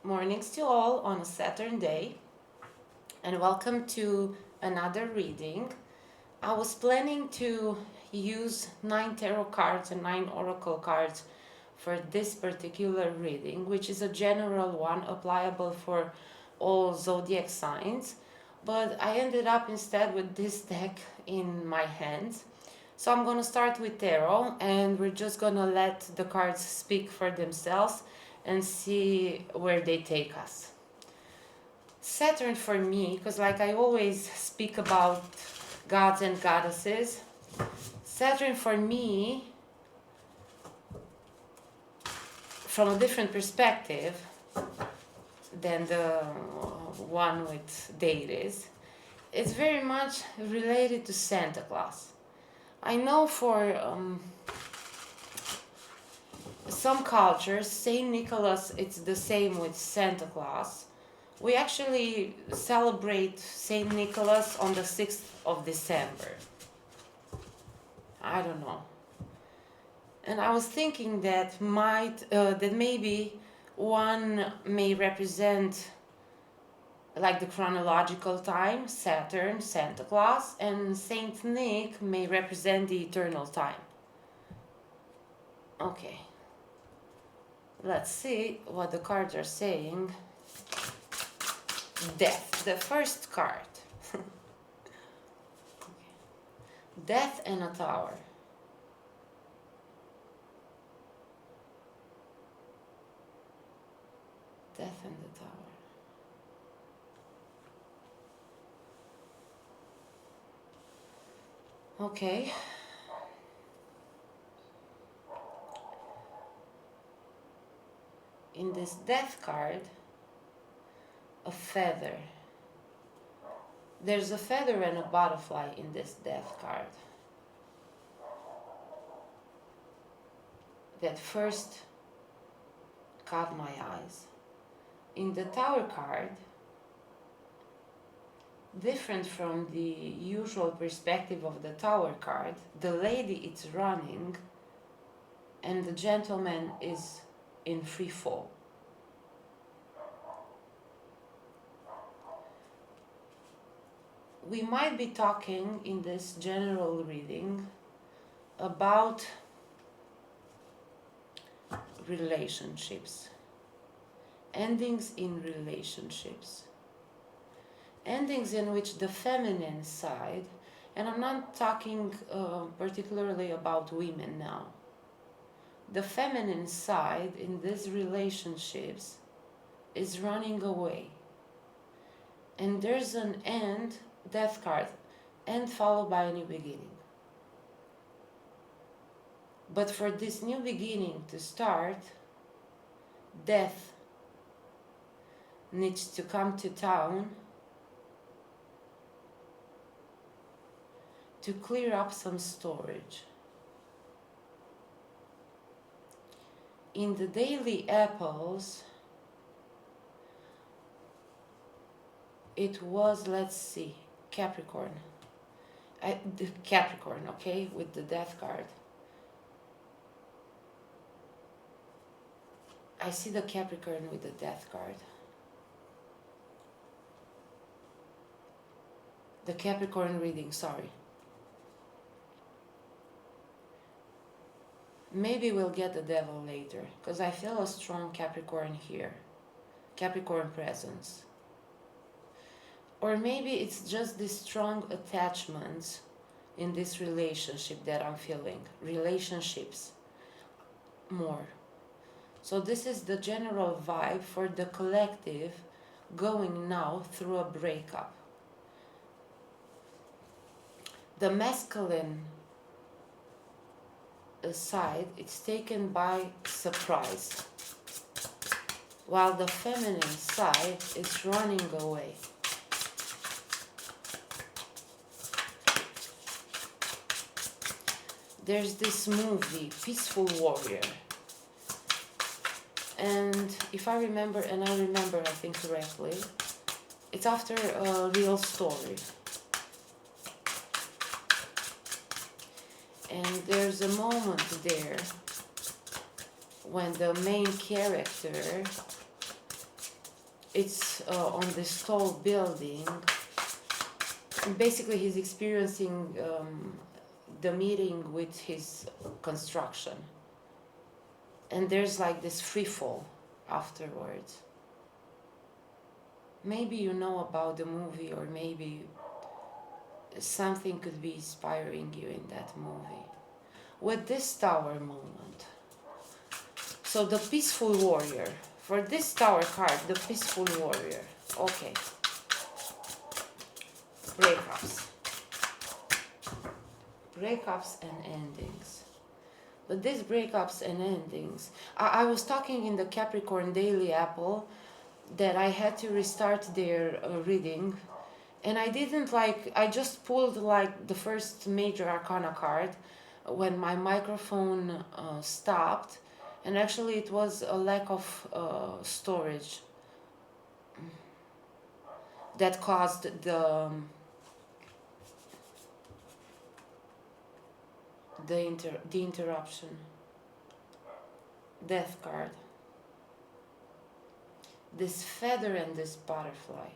Mornings to all on a Saturn day, and welcome to another reading. I was planning to use 9 tarot cards and 9 oracle cards for this particular reading, which is a general one applicable for all zodiac signs, but I ended up instead with this deck in my hands. So I'm going to start with tarot, and we're just going to let the cards speak for themselves and see where they take us. Saturn for me, because like I always speak about gods and goddesses, Saturn for me, from a different perspective than the one with deities, it's very much related to Santa Claus. I know for some cultures, Saint Nicholas, it's the same with Santa Claus. We actually celebrate Saint Nicholas on the 6th of December. I don't know. And I was thinking that maybe one may represent like the chronological time, Saturn, Santa Claus, and Saint Nick may represent the eternal time. Okay. Let's see what the cards are saying. Death, the first card. Okay. Death and a tower. Death and the tower. Okay. In this death card, a feather. There's a feather and a butterfly in this death card. That first caught my eyes. In the tower card, different from the usual perspective of the tower card, the lady is running and the gentleman is in free fall. We might be talking in this general reading about relationships, endings in relationships, endings in which the feminine side, and I'm not talking particularly about women now, the feminine side in these relationships is running away. And there's an end, death card, end followed by a new beginning. But for this new beginning to start, death needs to come to town to clear up some storage. In the daily apples, it was, let's see, Capricorn. The Capricorn, okay, with the death card. I see the Capricorn with the death card. The Capricorn reading, sorry. Maybe we'll get the devil later, because I feel a strong Capricorn here. Capricorn presence. Or maybe it's just this strong attachments in this relationship that I'm feeling. Relationships. More. So this is the general vibe for the collective going now through a breakup. The masculine side, it's taken by surprise, while the feminine side is running away. There's this movie, Peaceful Warrior, and if I remember, I think correctly, it's after a real story. And there's a moment there when the main character it's on this tall building. And basically, he's experiencing the meeting with his construction. And there's like this free fall afterwards. Maybe you know about the movie, or maybe something could be inspiring you in that movie. With this tower moment. So the peaceful warrior. For this tower card, the peaceful warrior. Okay. Breakups. Breakups and endings. But these breakups and endings, I was talking in the Capricorn Daily Apple that I had to restart their reading, and I didn't I just pulled like the first major arcana card when my microphone stopped, and actually it was a lack of storage that caused the interruption. Death card. This feather and this butterfly.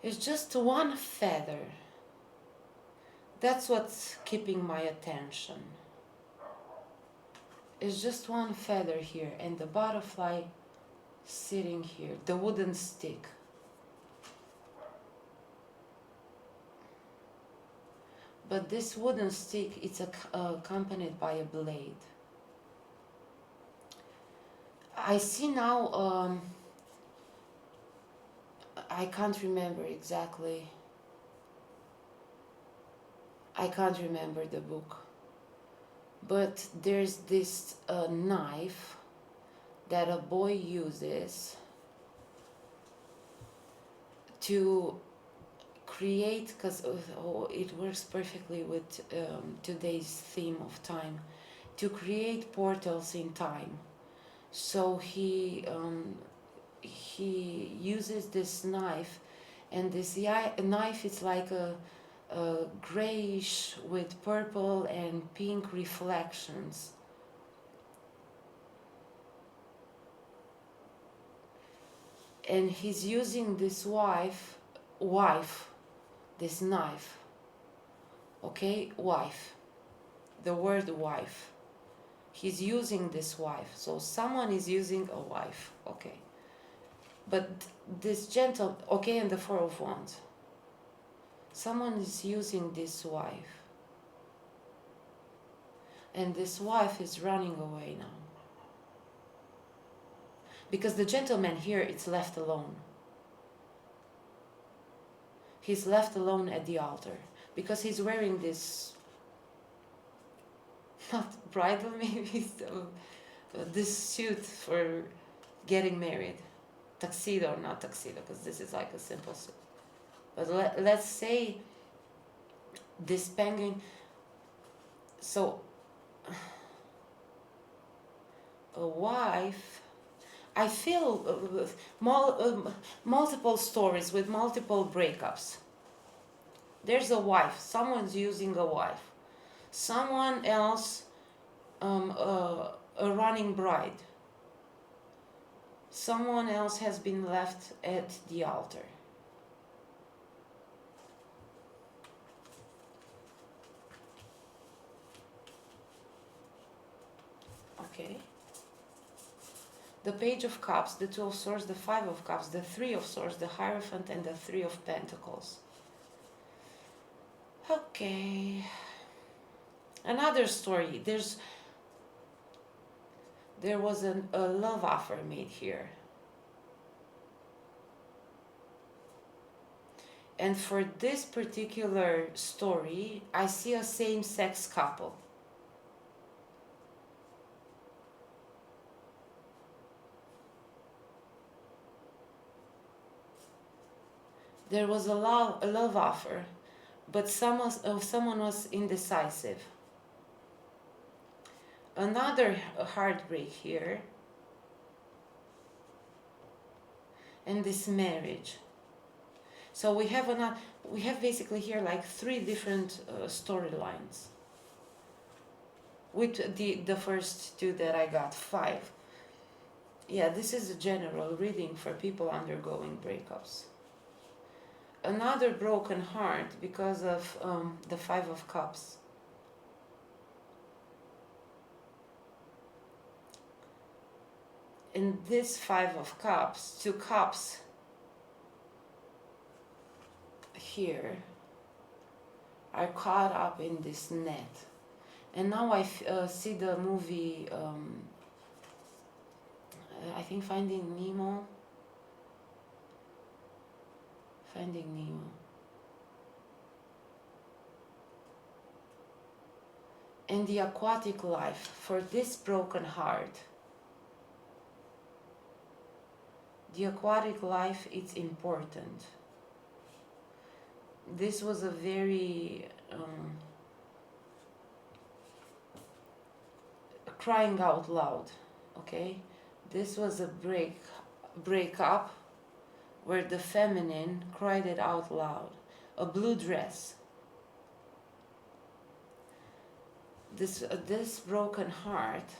It's just one feather. That's what's keeping my attention. It's just one feather here, and the butterfly sitting here, the wooden stick. But this wooden stick, it's accompanied by a blade. I see now, I can't remember exactly. I can't remember the book. But there's this knife that a boy uses to create, because it works perfectly with today's theme of time, to create portals in time. So he uses this knife, and this knife is like a grayish with purple and pink reflections. And he's using this this knife. Okay, wife. The word wife. He's using this wife. So someone is using a wife. Okay. But this okay, and the Four of Wands. Someone is using this wife. And this wife is running away now. Because the gentleman here is left alone. He's left alone at the altar. Because he's wearing this, not bridal maybe, so, this suit for getting married. Tuxedo or not tuxedo, because this is like a simple suit. But let's say this penguin, so a wife, I feel multiple stories with multiple breakups. There's a wife, someone's using a wife. Someone else, a running bride. Someone else has been left at the altar. Okay. The Page of Cups, the Two of Swords, the Five of Cups, the Three of Swords, the Hierophant, and the Three of Pentacles. Okay. Another story. There was a love offer made here. And for this particular story, I see a same-sex couple. There was a love offer, but someone was indecisive. Another heartbreak here, and this marriage. So we have basically here like three different storylines. with the first two that I got, 5. Yeah, this is a general reading for people undergoing breakups. Another broken heart because of the 5 of Cups. In this 5 of Cups, 2 cups here are caught up in this net. And now I see the movie, I think Finding Nemo. Finding Nemo. And the aquatic life for this broken heart. The aquatic life is important. This was a very crying out loud, okay? This was a breakup where the feminine cried it out loud. A blue dress. This broken heart,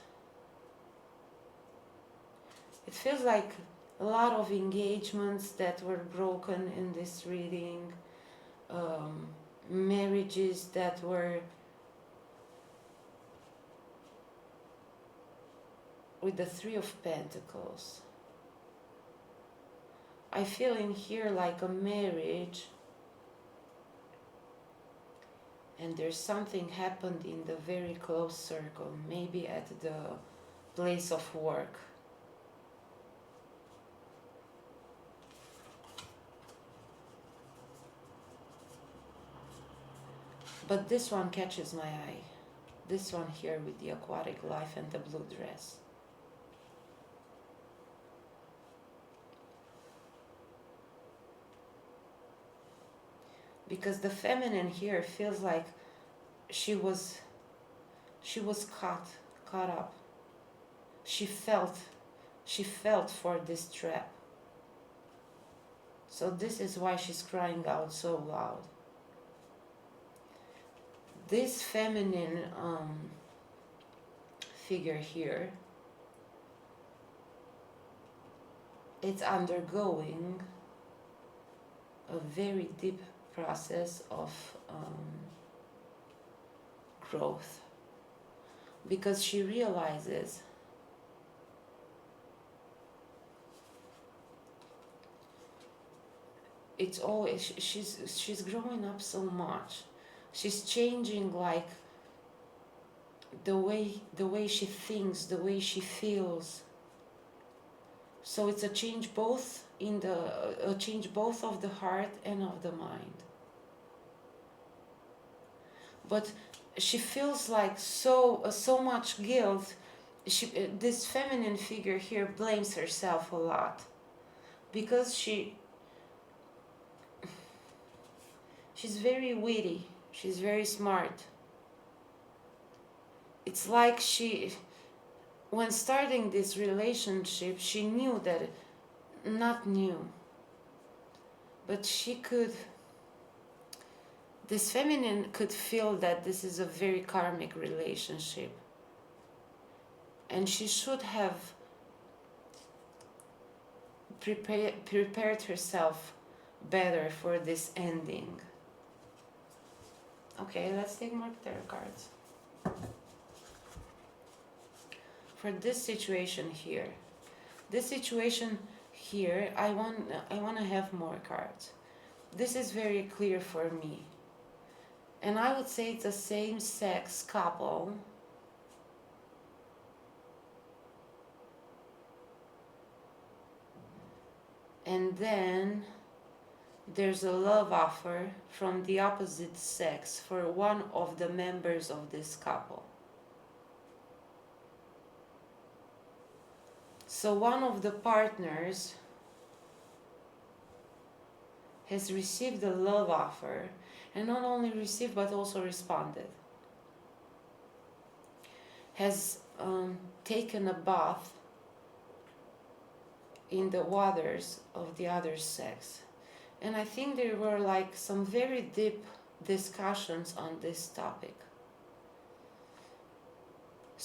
it feels like a lot of engagements that were broken in this reading, marriages that were with the 3 of Pentacles. I feel in here like a marriage, and there's something happened in the very close circle, maybe at the place of work. But this one catches my eye. This one here with the aquatic life and the blue dress. Because the feminine here feels like she was caught up. She felt for this trap. So this is why she's crying out so loud. This feminine figure here, it's undergoing a very deep process of growth, because she realizes it's always she's growing up so much. She's changing, like the way she thinks, the way she feels. So it's a change both of the heart and of the mind. But she feels like so much guilt. This feminine figure here blames herself a lot, because she's very witty. She's very smart. It's like when starting this relationship, she knew that, not knew, but this feminine could feel that this is a very karmic relationship. And she should have prepared herself better for this ending. Okay, let's take more tarot cards. For this situation here, I want to have more cards. This is very clear for me. And I would say it's a same-sex couple. And then there's a love offer from the opposite sex for one of the members of this couple. So one of the partners has received a love offer, and not only received but also responded. Has taken a bath in the waters of the other sex. And I think there were like some very deep discussions on this topic.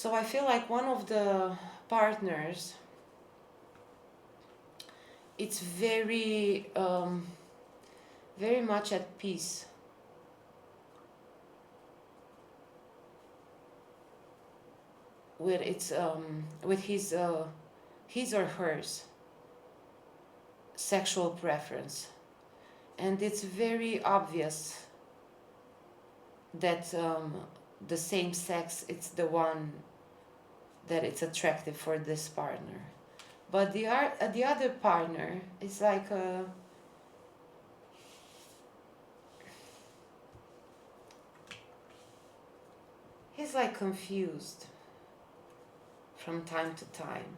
So I feel like one of the partners, it's very much at peace with with his or hers sexual preference, and it's very obvious that the same sex, it's the one that it's attractive for this partner. But the other partner is like he's like confused from time to time.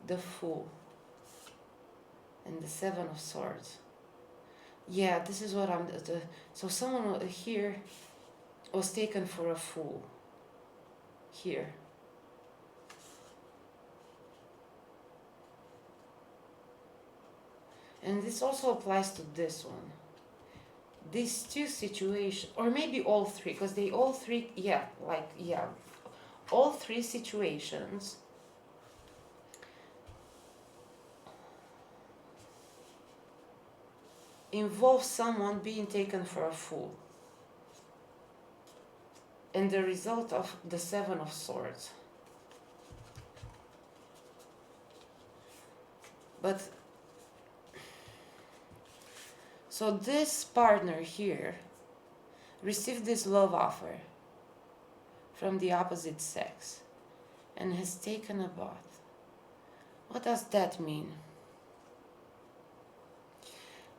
The Fool and the Seven of Swords. Yeah, this is what I'm. So someone here was taken for a fool. Here. And this also applies to this one. These two situations, or maybe all three, because they all three, all three situations involve someone being taken for a fool. And the result of the Seven of Swords. But so this partner here received this love offer from the opposite sex and has taken a bath. What does that mean?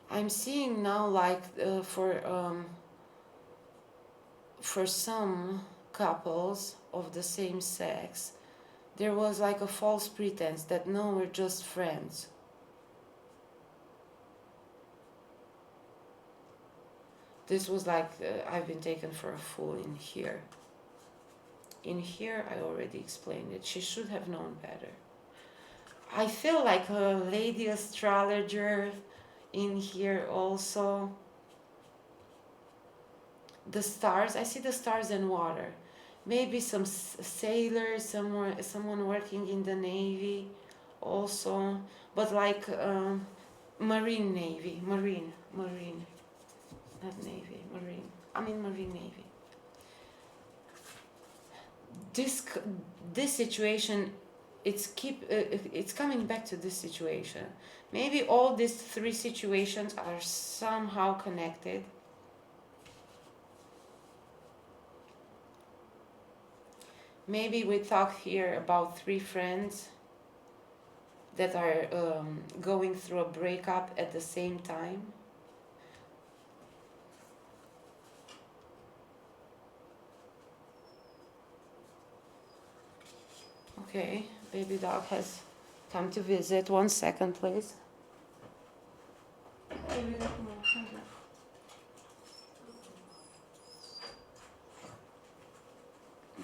I'm seeing now, like for some couples of the same sex, there was like a false pretense that no, we're just friends. This was like, I've been taken for a fool in here. In here, I already explained it. She should have known better. I feel like a lady astrologer in here also. The stars, I see the stars and water. Maybe some sailors, someone working in the Navy also. But like Marine Navy, Marine. Not Navy, Marine. I mean Marine Navy. This situation, it's coming back to this situation. Maybe all these three situations are somehow connected. Maybe we talk here about three friends that are going through a breakup at the same time. Okay, baby dog has come to visit. 1 second, please.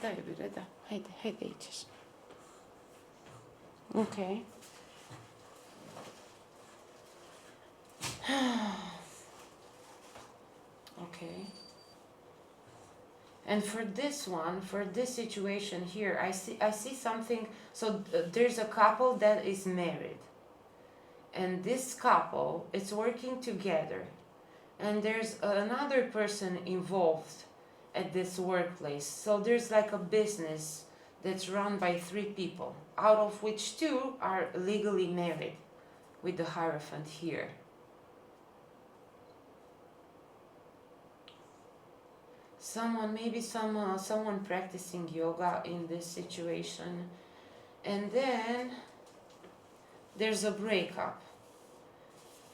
Da, iubire, da. Haide aici. Okay. Okay. And for this one, for this situation here, I see something. So there's a couple that is married, and this couple is working together, and there's another person involved at this workplace. So there's like a business that's run by 3 people, out of which 2 are legally married, with the Hierophant here. Someone practicing yoga in this situation, and then there's a breakup,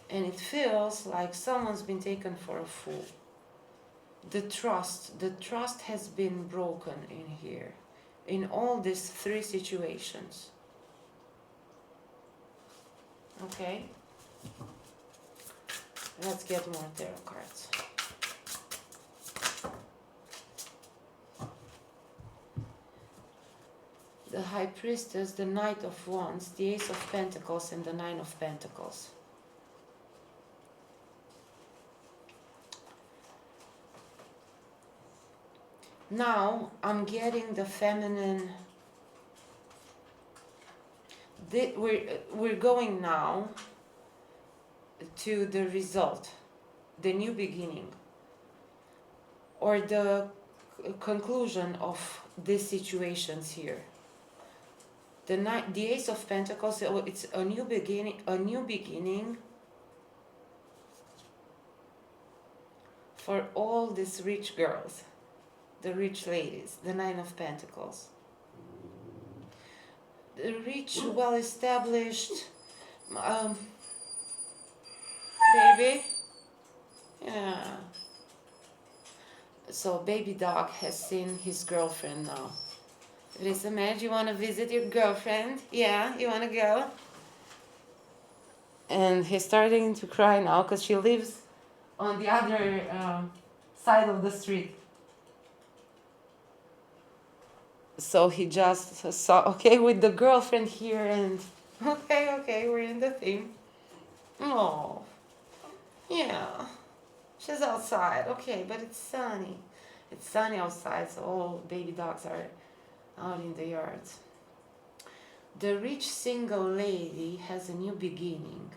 and it feels like someone's been taken for a fool. The trust has been broken in here, in all these 3 situations. Okay, let's get more tarot cards. The High Priestess, the Knight of Wands, the Ace of Pentacles, and the 9 of Pentacles. Now I'm getting the feminine. We're going now to the result, the new beginning, or the conclusion of these situations here. The Ace of Pentacles, it's a new beginning for all these rich girls, the rich ladies, the Nine of Pentacles. The rich, well-established, baby, yeah. So baby dog has seen his girlfriend now. Lisa, Madge, you want to visit your girlfriend? Yeah, you want to go? And he's starting to cry now because she lives on the other side of the street. So he just saw, okay, with the girlfriend here, and okay, we're in the theme. Oh, yeah, she's outside. Okay, but it's sunny. It's sunny outside, so all baby dogs are out in the yards. The rich single lady has a new beginning.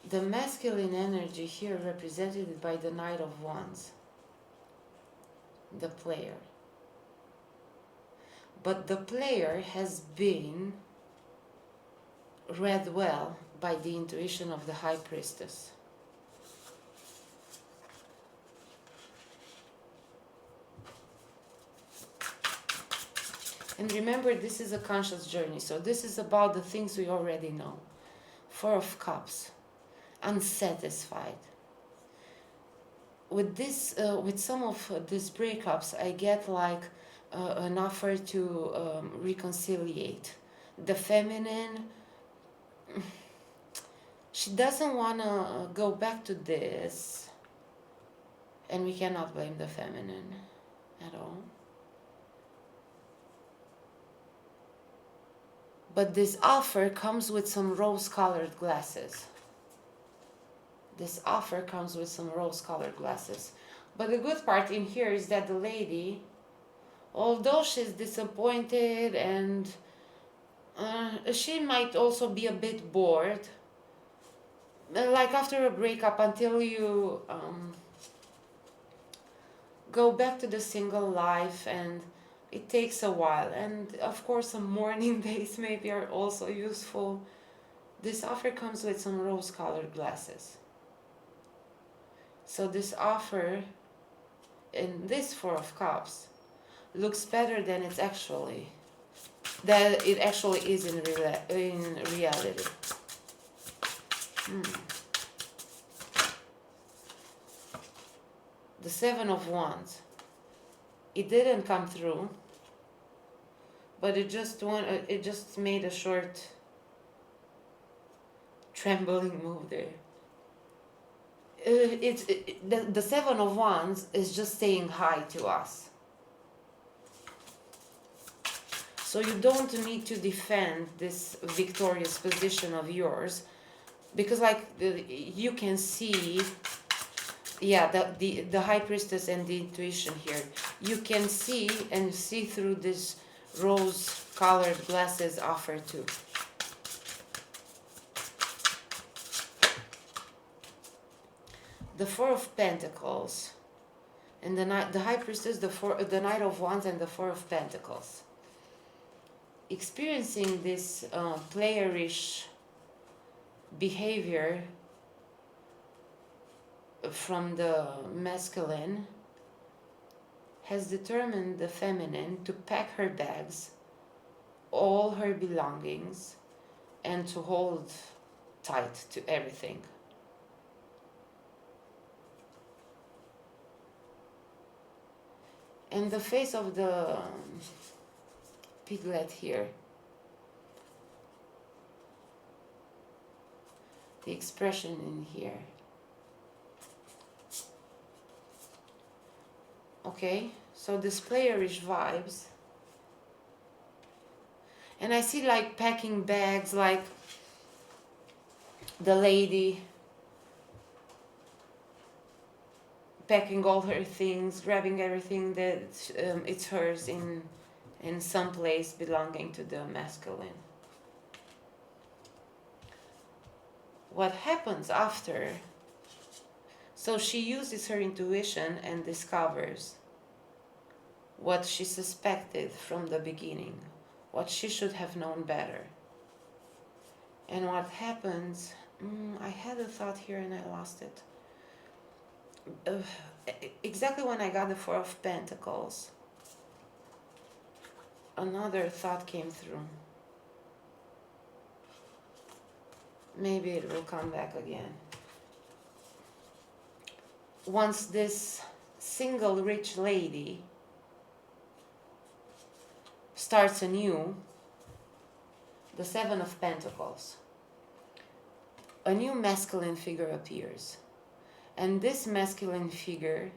The masculine energy here represented by the Knight of Wands, the player. But the player has been read well by the intuition of the High Priestess. And remember, this is a conscious journey, so this is about the things we already know. Four of Cups, unsatisfied. With this, with some of these breakups, I get like an offer to reconciliate. The feminine, she doesn't want to go back to this, and we cannot blame the feminine at all. But this offer comes with some rose-colored glasses. This offer comes with some rose-colored glasses. But the good part in here is that the lady, although she's disappointed and she might also be a bit bored, like after a breakup, until you go back to the single life, and it takes a while, and of course some mourning days maybe are also useful. This offer comes with some rose-colored glasses. So this offer in this Four of Cups looks better than it actually is in reality. The Seven of Wands. It didn't come through, but it just made a short trembling move there. The Seven of Wands is just saying hi to us. So you don't need to defend this victorious position of yours, because like you can see, yeah, the High Priestess and the intuition here, you can see through this rose-colored glasses offer too. The Four of Pentacles and the High Priestess, the Knight of Wands and the Four of Pentacles. Experiencing this playerish behavior from the masculine has determined the feminine to pack her bags, all her belongings, and to hold tight to everything. And the face of the piglet here, the expression in here. Okay, so this playerish vibes. And I see like packing bags, like the lady packing all her things, grabbing everything that it's hers in some place belonging to the masculine. What happens after? So she uses her intuition and discovers what she suspected from the beginning, what she should have known better. And what happens, I had a thought here and I lost it. Exactly when I got the Four of Pentacles, another thought came through. Maybe it will come back again. Once this single rich lady starts anew, the Seven of Pentacles, a new masculine figure appears. And this masculine figure,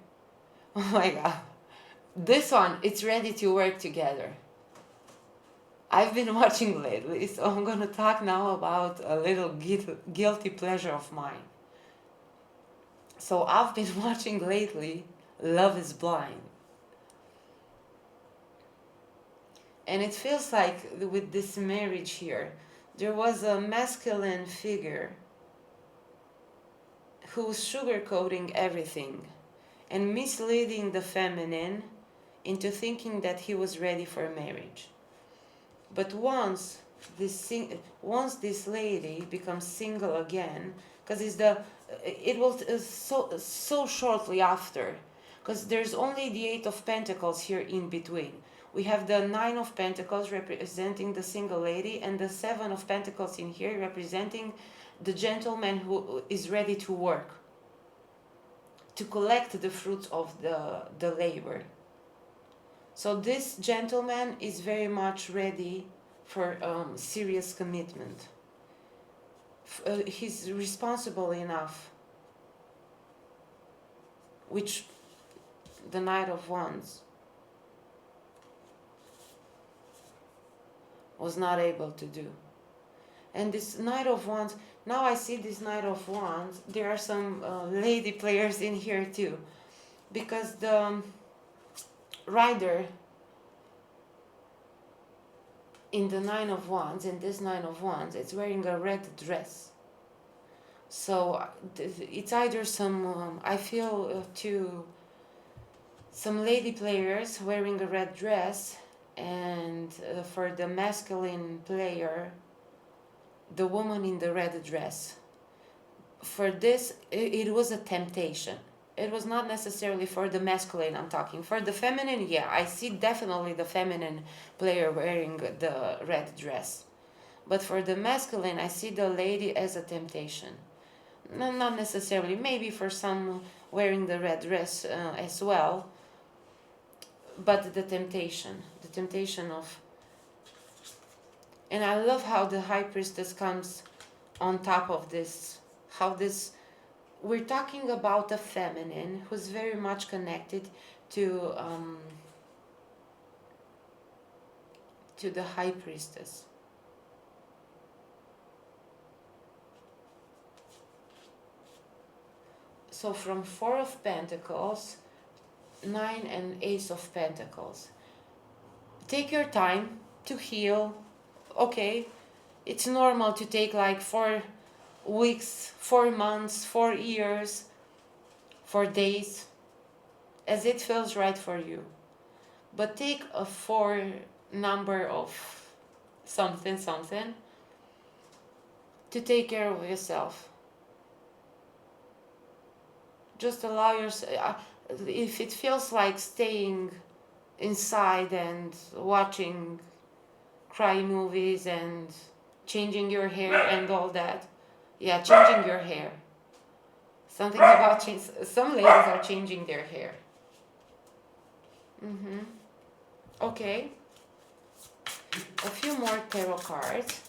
oh my God, this one, it's ready to work together. I've been watching lately, so I'm going to talk now about a little guilty pleasure of mine. So I've been watching lately Love is Blind. And it feels like with this marriage here, there was a masculine figure who was sugarcoating everything and misleading the feminine into thinking that he was ready for marriage. But once this lady becomes single again, because it will so shortly after, because there's only the Eight of Pentacles here in between. We have the Nine of Pentacles representing the single lady, and the Seven of Pentacles in here representing the gentleman who is ready to work, to collect the fruits of the labor. So this gentleman is very much ready for serious commitment. He's responsible enough, which the Knight of Wands was not able to do. And this Knight of Wands, now I see this Knight of Wands, there are some lady players in here too, because the rider in the Nine of Wands, in this Nine of Wands, it's wearing a red dress. So it's either some, I feel some lady players wearing a red dress, and for the masculine player, the woman in the red dress. For this, it was a temptation. It was not necessarily for the masculine I'm talking. For the feminine, yeah, I see definitely the feminine player wearing the red dress. But for the masculine, I see the lady as a temptation. Not necessarily, maybe for some wearing the red dress as well. But the temptation of... And I love how the High Priestess comes on top of this, how this... We're talking about a feminine who's very much connected to the High Priestess. So from Four of Pentacles, Nine and Ace of Pentacles. Take your time to heal. Okay, it's normal to take like 4 weeks, 4 months, 4 years, 4 days, as it feels right for you. But take a 4 number of something to take care of yourself. Just allow yourself, if it feels like staying inside and watching cry movies and changing your hair and all that, yeah, changing your hair. Something about some ladies are changing their hair. Okay. A few more tarot cards.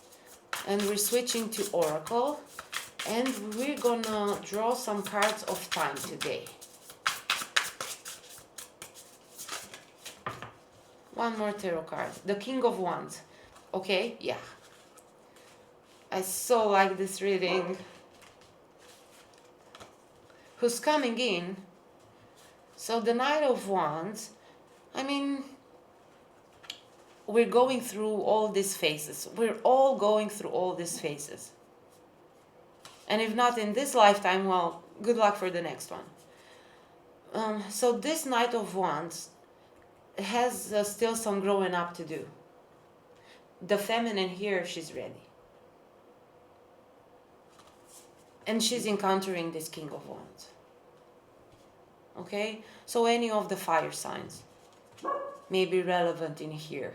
And we're switching to Oracle. And we're gonna draw some cards of time today. One more tarot card. The King of Wands. Okay, yeah. I so like this reading. Who's coming in So the Knight of Wands, I mean, we're going through all these phases. We're all going through all these phases. And if not in this lifetime, well, good luck for the next one. So this Knight of Wands has still some growing up to do. The feminine here, she's ready. And she's encountering this King of Wands. Okay? So any of the fire signs may be relevant in here.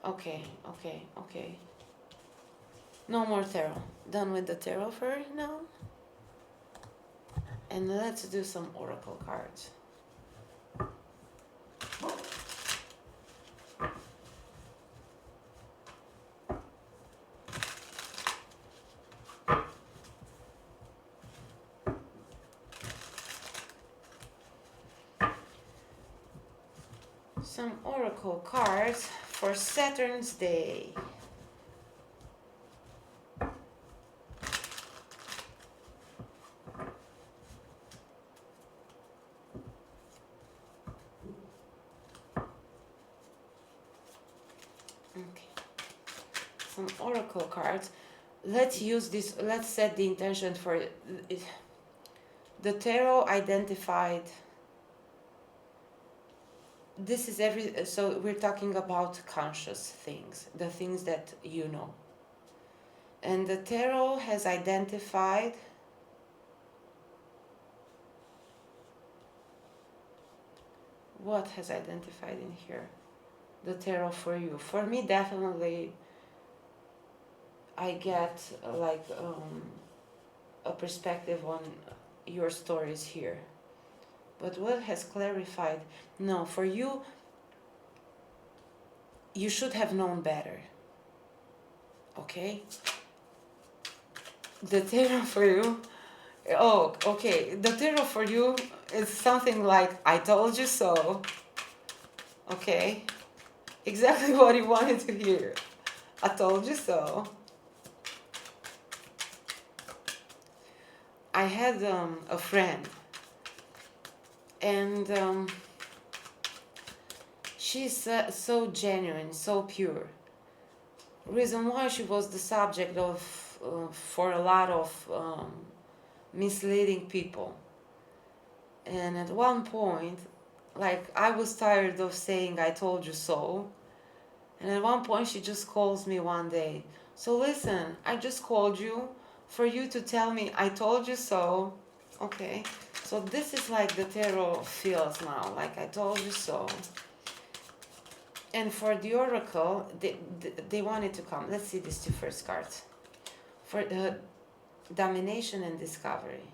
Okay. No more tarot. Done with the tarot for now. And let's do some oracle cards. Some oracle cards for Saturn's Day. Some oracle cards. Let's use this, let's set the intention for it. The tarot identified, this is so we're talking about conscious things, the things that you know. And the tarot has identified what has identified in here? The tarot for you. For me, definitely, I get like a perspective on your stories here. But what has clarified? No, for you, you should have known better. Okay? The tarot for you, oh, okay. The tarot for you is something like, I told you so. Okay? Exactly what you wanted to hear. I told you so. I had a friend, and she's so genuine, so pure. Reason why she was the subject of for a lot of misleading people. And at one point, like, I was tired of saying I told you so. And at one point she just calls me one day. So listen, I just called you for you to tell me I told you so. Okay, so this is like the tarot feels now, like I told you so. And for the oracle, they wanted to come. Let's see these two first cards. For the Domination and Discovery.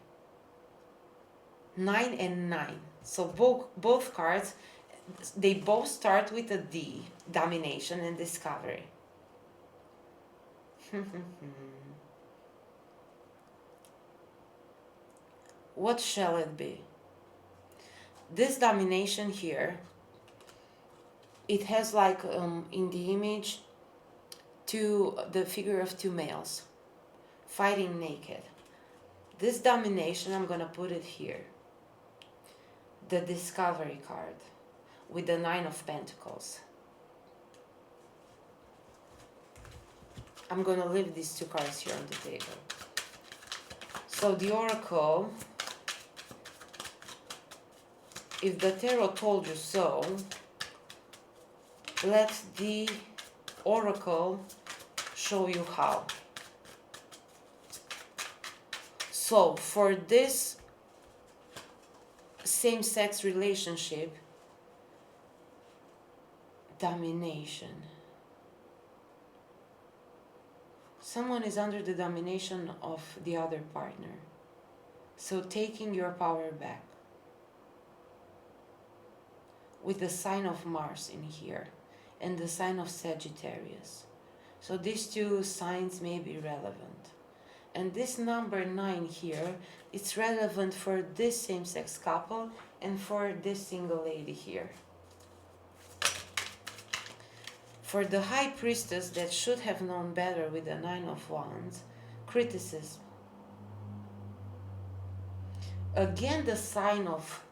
9 and 9. So both cards, they both start with a D. Domination and Discovery. What shall it be? This domination here, it has like in the image the figure of two males fighting naked. This domination, I'm gonna put it here. The Discovery card with the 9 of Pentacles. I'm gonna leave these two cards here on the table. So the oracle, if the tarot told you so, let the oracle show you how. So for this same-sex relationship, domination. Someone is under the domination of the other partner. So taking your power back. With the sign of Mars in here and the sign of Sagittarius. So these two signs may be relevant. And this number 9 here, it's relevant for this same-sex couple and for this single lady here. For the High Priestess that should have known better with the 9 of Wands, criticism. again the sign of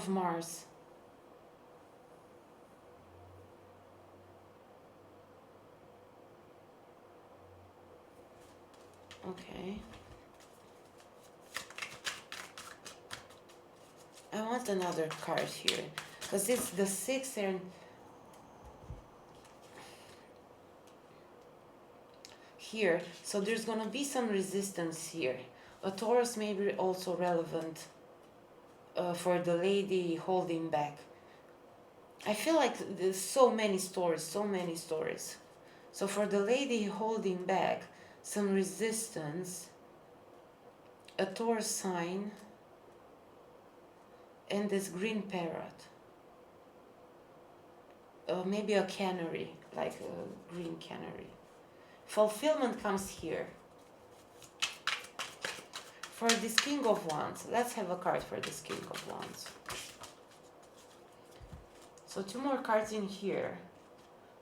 Mars. Okay. I want another card here because it's the 6 and here, so there's gonna be some resistance here. A Taurus may be also relevant for the lady holding back. I feel like there's so many stories. So for the lady holding back, some resistance, a Taurus sign, and this green parrot. Maybe a canary, like a green canary. Fulfillment comes here. For this King of Wands, let's have a card for this King of Wands. So 2 more cards in here.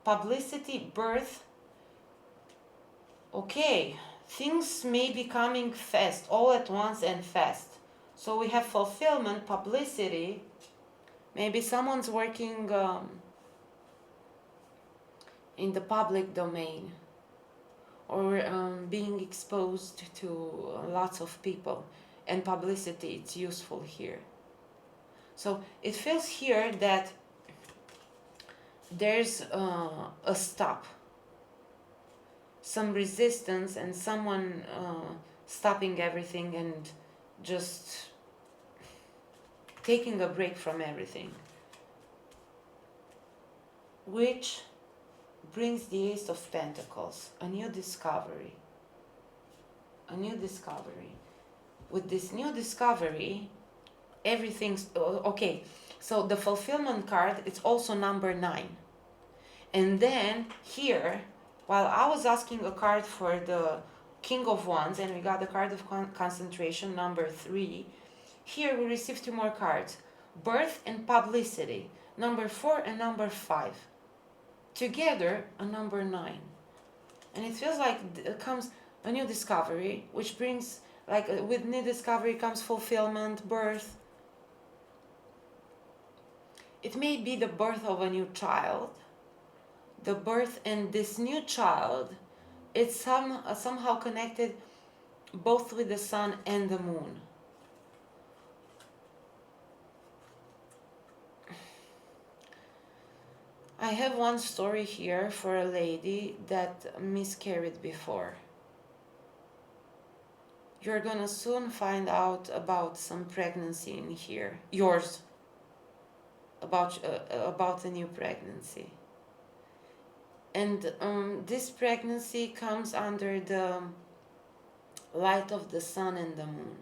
Publicity, birth. Okay, things may be coming fast, all at once and fast. So we have fulfillment, publicity. Maybe someone's working in the public domain, or being exposed to lots of people, and publicity, it's useful here. So it feels here that there's a stop, some resistance, and someone stopping everything and just taking a break from everything, which brings the Ace of Pentacles, a new discovery. With this new discovery, everything's okay. So the fulfillment card, it's also number 9. And then here, while I was asking a card for the King of Wands, and we got the card of concentration, number 3, here we received 2 more cards, birth and publicity, number 4 and number 5. Together, a number 9. And it feels like it comes a new discovery, which brings, like with new discovery comes fulfillment, birth. It may be the birth of a new child. The birth, and this new child, it's somehow connected both with the sun and the moon. I have one story here for a lady that miscarried before. You're gonna soon find out about some pregnancy in here. Yours. About a new pregnancy. And this pregnancy comes under the light of the sun and the moon.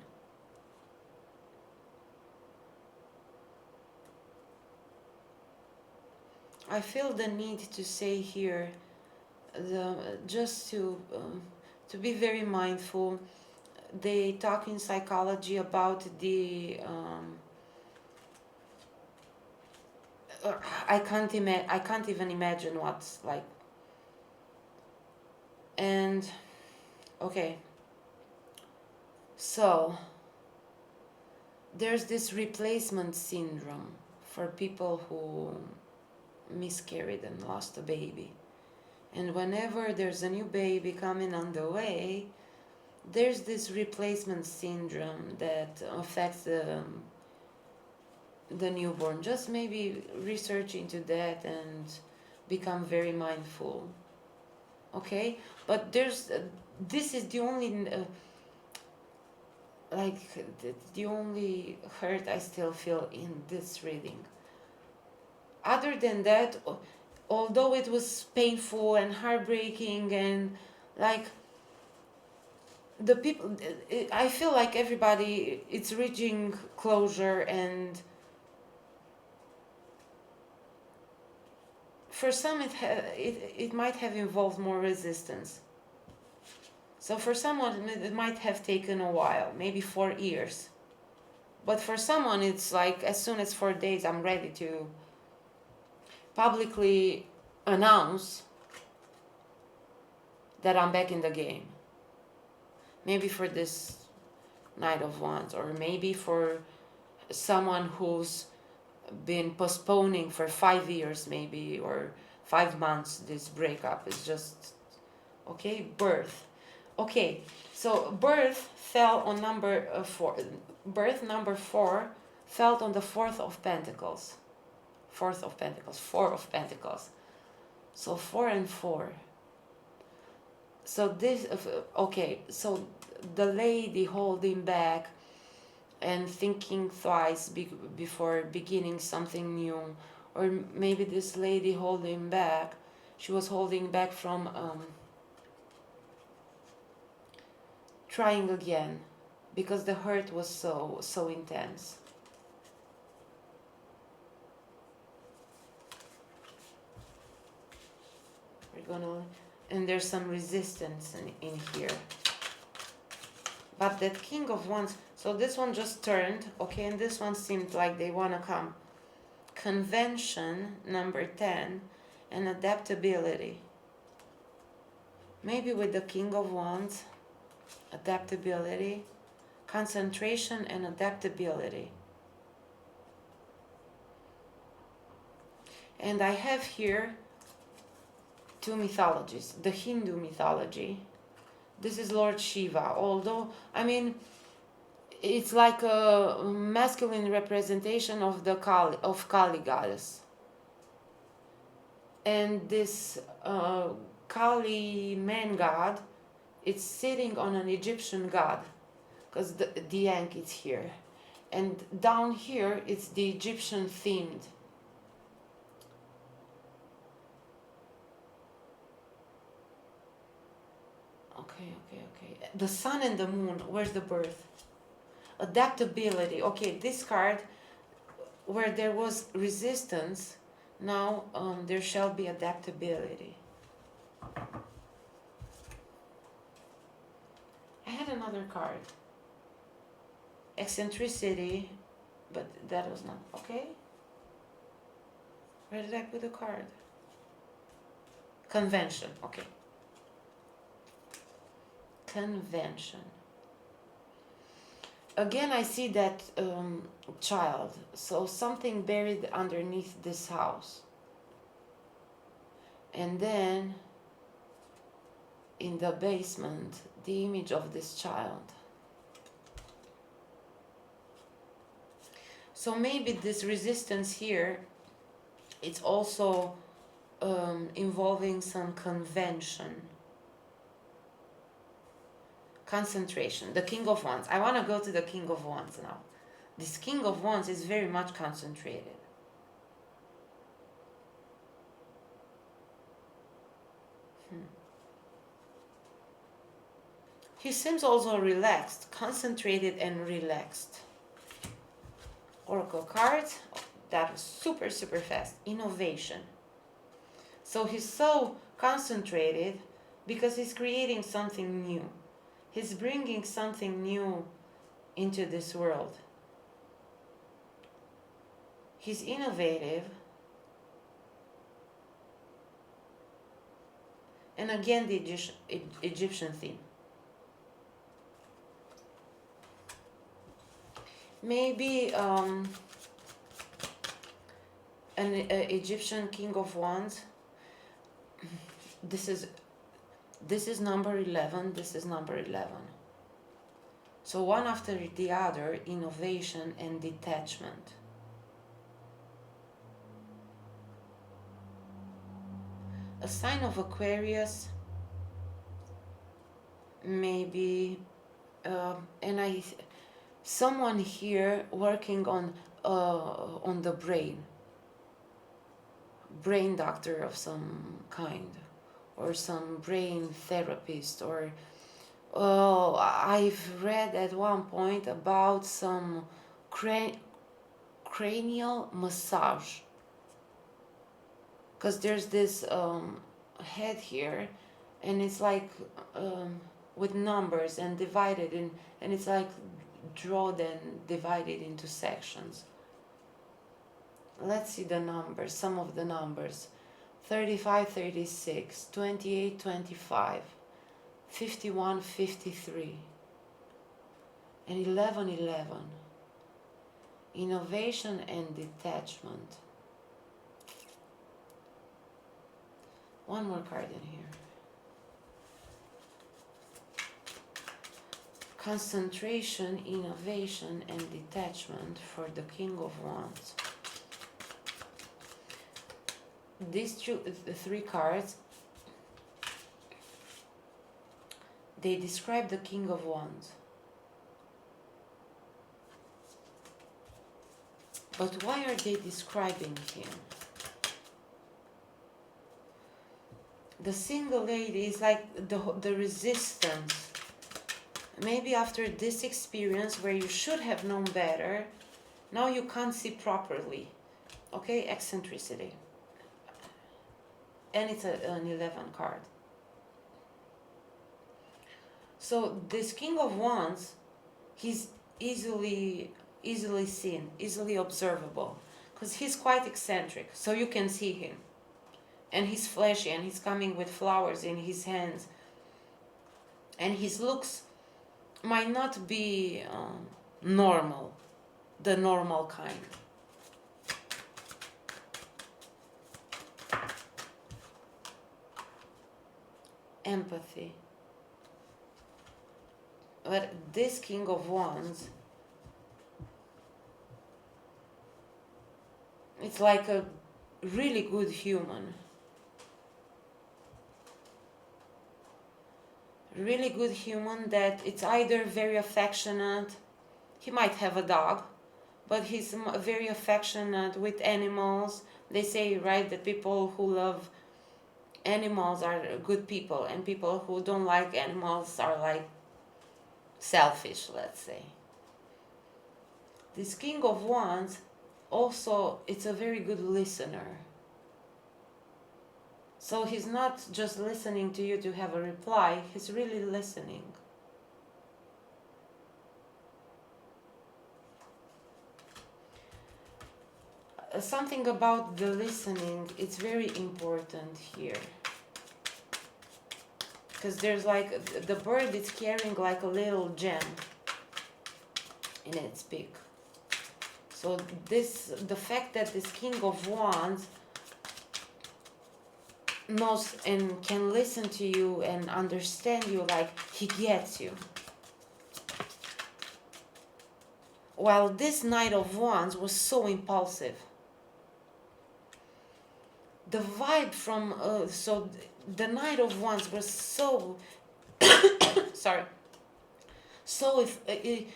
I feel the need to say here, just to be very mindful. They talk in psychology about the I can't even imagine what's like. And okay, so there's this replacement syndrome for people who miscarried and lost a baby. And whenever there's a new baby coming on the way, there's this replacement syndrome that affects the newborn. Just maybe research into that and become very mindful. Okay? But there's this is the only the only hurt I still feel in this reading. Other than that, although it was painful and heartbreaking, and like the people, I feel like everybody, it's reaching closure, and for some it might have involved more resistance. So for someone it might have taken a while, maybe 4 years. But for someone it's like as soon as 4 days I'm ready to publicly announce that I'm back in the game. maybe for this Knight of Wands, or maybe for someone who's been postponing for 5 years maybe, or 5 months. This breakup is just okay. Birth. Okay, so birth fell on number 4. Birth number 4 fell on the Fourth of Pentacles. Four of Pentacles. So 4 and 4. So this, okay, so the lady holding back and thinking twice before beginning something new, or maybe this lady holding back, she was holding back from trying again, because the hurt was so intense. We're gonna, and there's some resistance in here. But that King of Wands, so this one just turned, okay, and this one seemed like they want to come. Convention, number 10, and adaptability. Maybe with the King of Wands, adaptability, concentration and adaptability. And I have here 2 mythologies. The Hindu mythology. This is Lord Shiva, although, I mean, it's like a masculine representation of the Kali goddess. And this Kali man god, it's sitting on an Egyptian god, because the Ankh is here. And down here, it's the Egyptian themed. Okay. The sun and the moon, where's the birth? Adaptability. Okay, this card, where there was resistance, now there shall be adaptability. I had another card. Eccentricity, but that was not, okay? Where did I put the card? Convention, okay. Convention. Again, I see that child, so something buried underneath this house. And then in the basement, the image of this child. So maybe this resistance here, it's also involving some convention. Concentration, the King of Wands. I want to go to the King of Wands now. This King of Wands is very much concentrated. He seems also relaxed, concentrated and relaxed. Oracle cards, that was super fast. Innovation. So he's so concentrated because he's creating something new. He's bringing something new into this world. He's innovative. And again, the Egyptian theme. Maybe an Egyptian King of Wands. This is number 11, this is number 11. So one after the other, innovation and detachment. A sign of Aquarius, maybe, and someone here working on the brain doctor of some kind, or some brain therapist, or I've read at one point about some cranial massage, because there's this head here, and it's like with numbers and divided in, and it's like drawn and divided into sections. Let's see the numbers, some of the numbers. 35, 36, 28, 25, 51, 53. And 1111. Innovation and detachment. One more card in here. Concentration, innovation, and detachment for the King of Wands. These three cards, they describe the King of Wands. But why are they describing him? The single lady is like the resistance. Maybe after this experience where you should have known better, now you can't see properly. Okay, eccentricity. And it's an 11 card. So this King of Wands, he's easily seen, easily observable, because he's quite eccentric, so you can see him. And he's flashy, and he's coming with flowers in his hands. And his looks might not be normal, the normal kind. Empathy. But this King of Wands, it's like a really good human. Really good human that it's either very affectionate, he might have a dog, but he's very affectionate with animals. They say, right, that people who love animals are good people, and people who don't like animals are like selfish, let's say. This King of Wands also, it's a very good listener. So he's not just listening to you to have a reply, he's really listening. Something about the listening, it's very important here. Because there's like, the bird is carrying like a little gem in its beak. So the fact that this King of Wands knows and can listen to you and understand you, like he gets you. While this Knight of Wands was so impulsive. The vibe from, the Knight of Wands was so, sorry, so he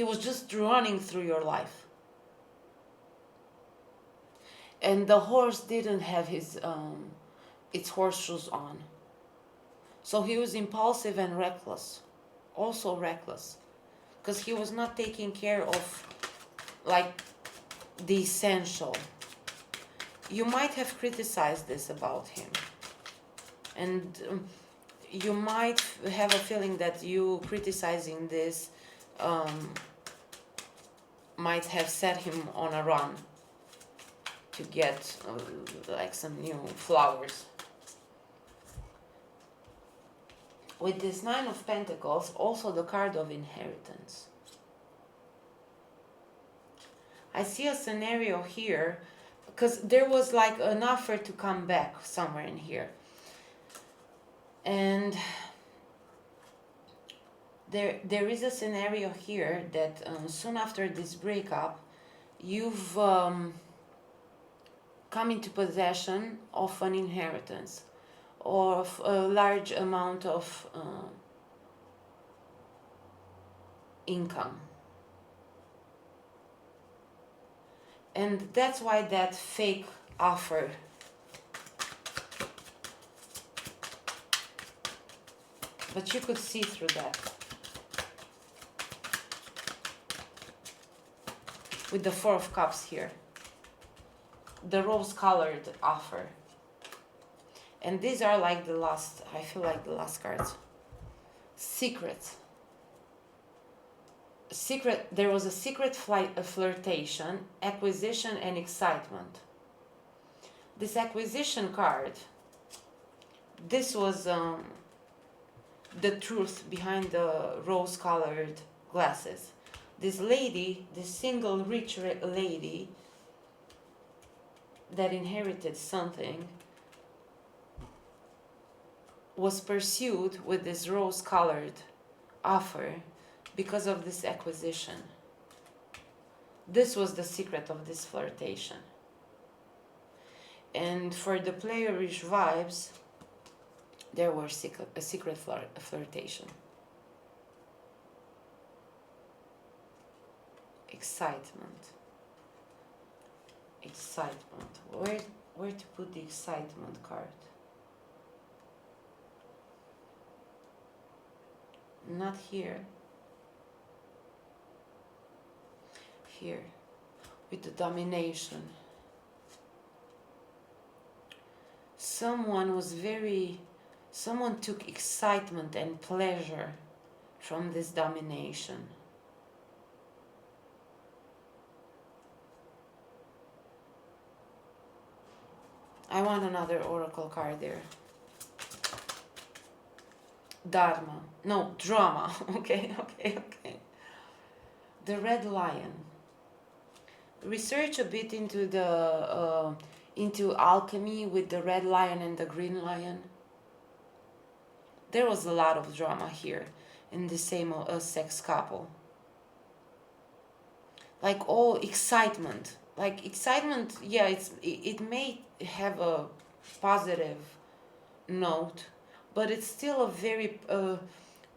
was just running through your life. And the horse didn't have its horseshoes on. So he was impulsive and reckless. Also reckless. Because he was not taking care of, like, the essential. You might have criticized this about him. And you might have a feeling that you criticizing this might have set him on a run to get like some new flowers. With this Nine of Pentacles, also the card of inheritance. I see a scenario here, because there was like an offer to come back somewhere in here. And there is a scenario here that soon after this breakup, you've come into possession of an inheritance or of a large amount of income. And that's why that fake offer but you could see through that. With the Four of Cups here. The rose-colored offer. And these are like the last, I feel like the last cards. Secrets. There was a secret flirtation, acquisition, and excitement. This acquisition card, this was the truth behind the rose-colored glasses. This lady, this single rich lady that inherited something, was pursued with this rose-colored offer because of this acquisition. This was the secret of this flirtation. And for the playerish vibes, there was a secret flirtation. Excitement. Where to put the excitement card? Not here. Here, with the domination. Someone took excitement and pleasure from this domination. I want another oracle card there. Dharma. No, drama. Okay. The red lion. Research a bit into into alchemy with the red lion and the green lion. There was a lot of drama here in the same sex couple. Like all excitement. Yeah, it may have a positive note, but it's still a very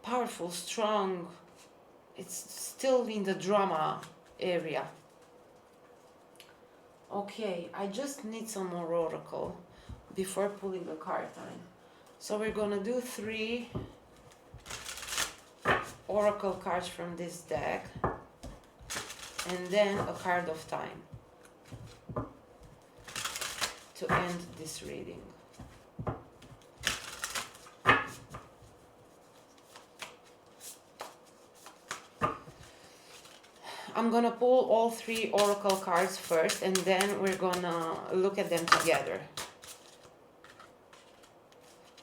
powerful, strong. It's still in the drama area. Okay, I just need some more oracle before pulling a card time. So we're gonna do 3 oracle cards from this deck, and then a card of time to end this reading. I'm gonna pull all 3 oracle cards first, and then we're gonna look at them together.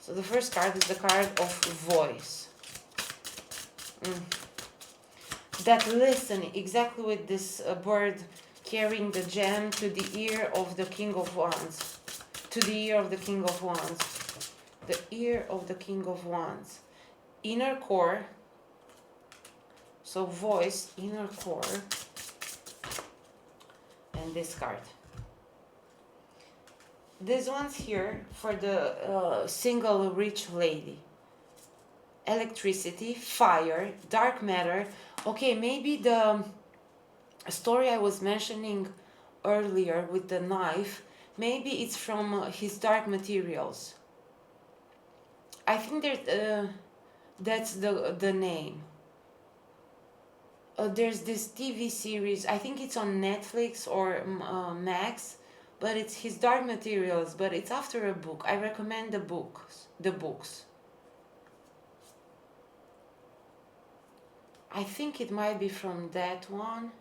So the first card is the card of voice. That listening, exactly with this bird carrying the gem to the ear of the King of Wands. To the ear of the King of Wands. The ear of the King of Wands. Inner core. So voice, inner core, and this card. This one's here for the single rich lady. Electricity, fire, dark matter. Okay, maybe the story I was mentioning earlier with the knife, maybe it's from his Dark Materials. I think that's the name. There's this TV series, I think it's on Netflix or Max, but it's his Dark Materials, but it's after a book. I recommend the books. I think it might be from that one.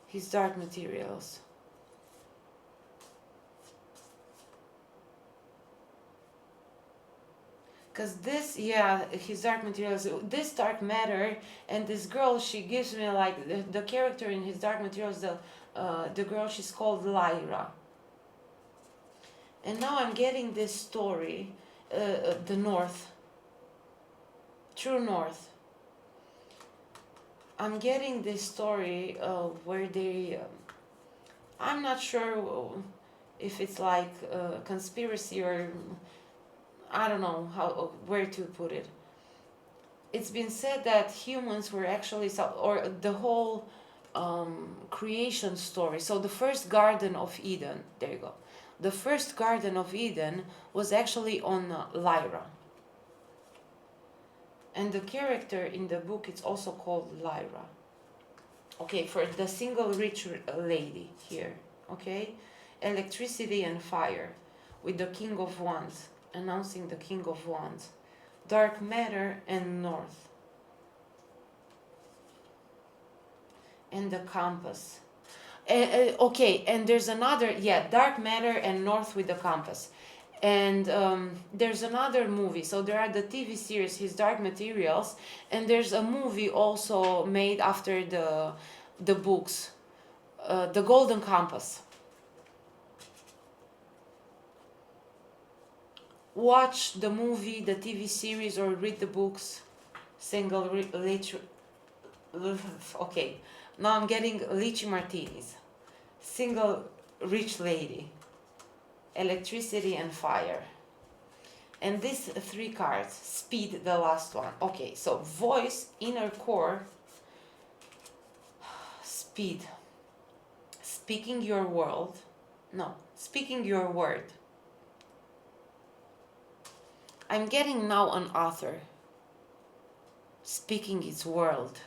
His Dark Materials. Because this, yeah, his Dark Materials, this dark matter, and this girl, she gives me like, the character in his Dark Materials, the girl, she's called Lyra. And now I'm getting this story, the North, True North. I'm getting this story where they, I'm not sure if it's like a conspiracy or, I don't know where to put it. It's been said that humans were actually, or the whole creation story. So the first Garden of Eden, there you go. The first Garden of Eden was actually on Lyra. And the character in the book, it's also called Lyra. Okay, for the single rich lady here, okay? Electricity and fire with the King of Wands, announcing the King of Wands. Dark matter and north. And the compass. Okay, and there's another, yeah, dark matter and north with the compass. And there's another movie. So there are the TV series, His Dark Materials, and there's a movie also made after the books, The Golden Compass. Watch the movie, the TV series, or read the books. Single okay, now I'm getting lychee martinis. Single rich lady, electricity and fire. And these three cards, speed, the last one. Okay, so voice, inner core, speed, speaking your world. No, speaking your word. I'm getting now an author speaking its world.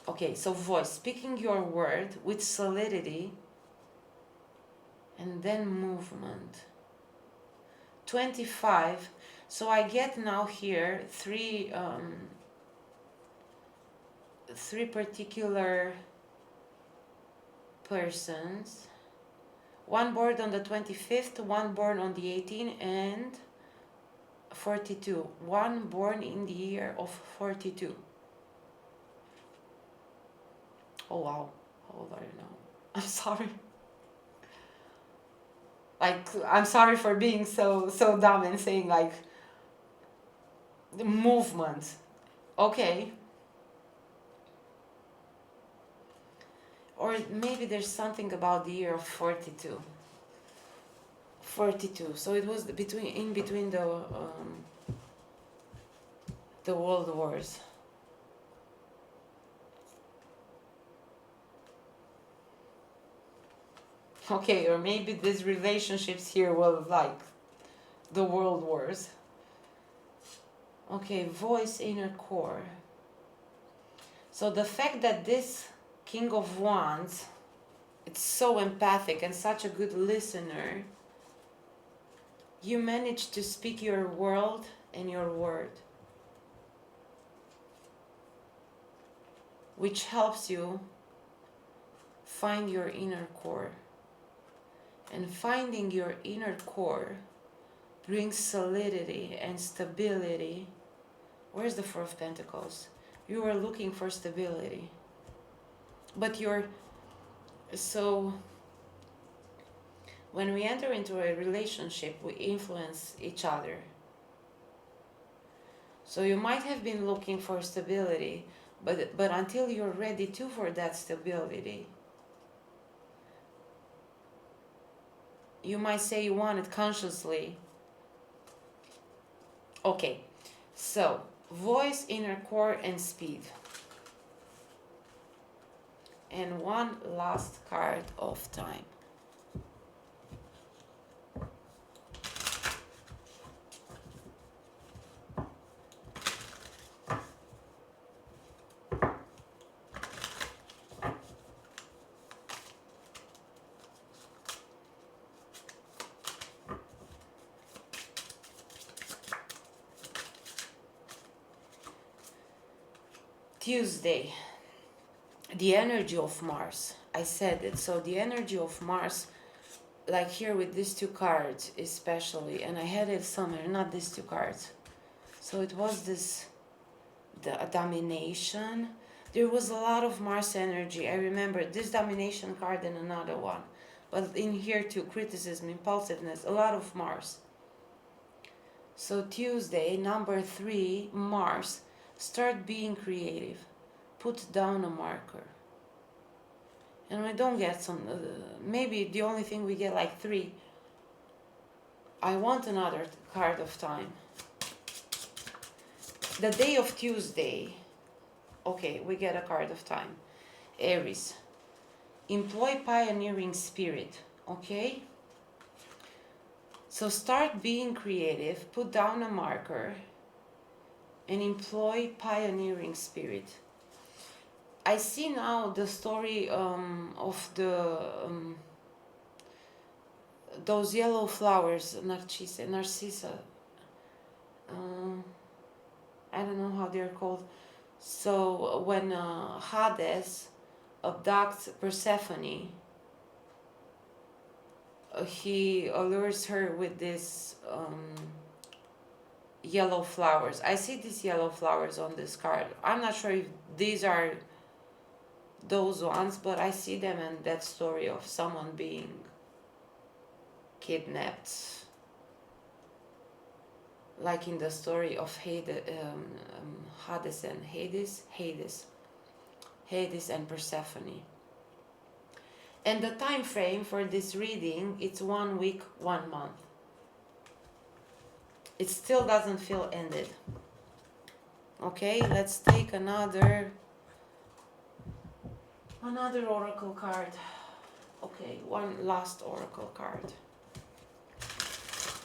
Okay, so voice, speaking your word with solidity, and then movement. 25. So I get now here three particular persons. One born on the 25th, one born on the 18th, and 42. One born in the year of 42. Oh wow, how old are you now? I'm sorry. Like, I'm sorry for being so dumb and saying like the movement. Okay. Or maybe there's something about the year of 42. 42. So it was in between the world wars. Okay, or maybe these relationships here were like the world wars. Okay, voice, inner core. So the fact that this King of Wands, it's so empathic and such a good listener, you manage to speak your world and your word, which helps you find your inner core. And finding your inner core brings solidity and stability. Where's the Four of Pentacles? You are looking for stability. But so when we enter into a relationship, we influence each other. So you might have been looking for stability, but until you're ready for that stability, you might say you want it consciously. Okay, so voice, inner core, and speed. And one last card of time. Tuesday, the energy of Mars. I said it. So the energy of Mars, like here with these two cards especially, and I had it somewhere, not these two cards. So it was the domination. There was a lot of Mars energy. I remember this domination card and another one. But in here too, criticism, impulsiveness, a lot of Mars. So Tuesday, number 3, Mars. Start being creative. Put down a marker. And we don't get some, maybe the only thing we get like 3. I want another card of time. The day of Tuesday. Okay, we get a card of time. Aries. Employ pioneering spirit. Okay? So start being creative. Put down a marker. And employ pioneering spirit. I see now the story of those yellow flowers, Narcissa. I don't know how they're called. So when Hades abducts Persephone, he allures her with this yellow flowers. I see these yellow flowers on this card. I'm not sure if these are those ones, but I see them in that story of someone being kidnapped, like in the story of Hades and Hades and Persephone. And the time frame for this reading, it's 1 week, 1 month. It still doesn't feel ended. Okay, let's take another oracle card. Okay, one last oracle card.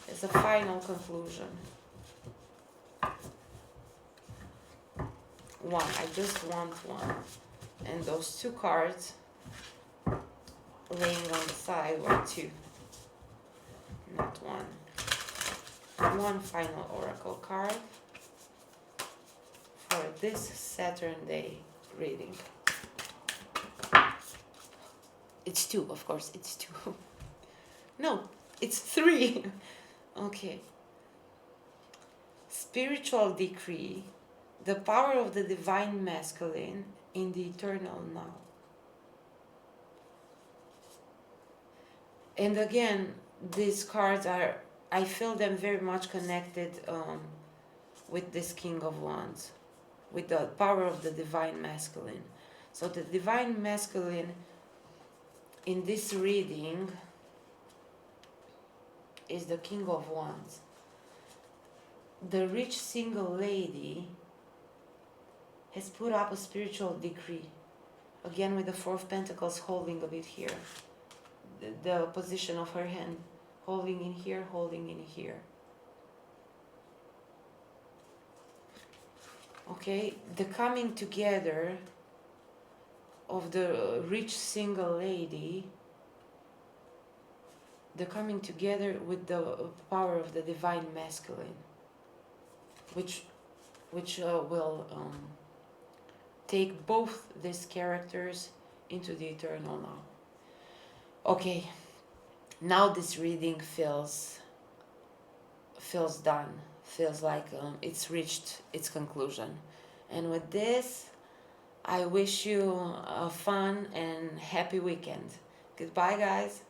It's a final conclusion. One, I just want one. And those two cards laying on the side were two, not one. One final oracle card for this Saturn day reading. It's two, of course, it's two. No, it's three. Okay. Spiritual decree, the power of the divine masculine in the eternal now. And again, these cards are, I feel them very much connected with this King of Wands, with the power of the divine masculine. So the divine masculine in this reading is the King of Wands. The rich single lady has put up a spiritual decree, again with the Four of Pentacles holding a bit here, the position of her hand, holding in here, holding in here. Okay, the coming together of the rich single lady, the coming together with the power of the divine masculine, which will take both these characters into the eternal now. Okay, now this reading feels done, feels like it's reached its conclusion. And with this, I wish you a fun and happy weekend. Goodbye, guys.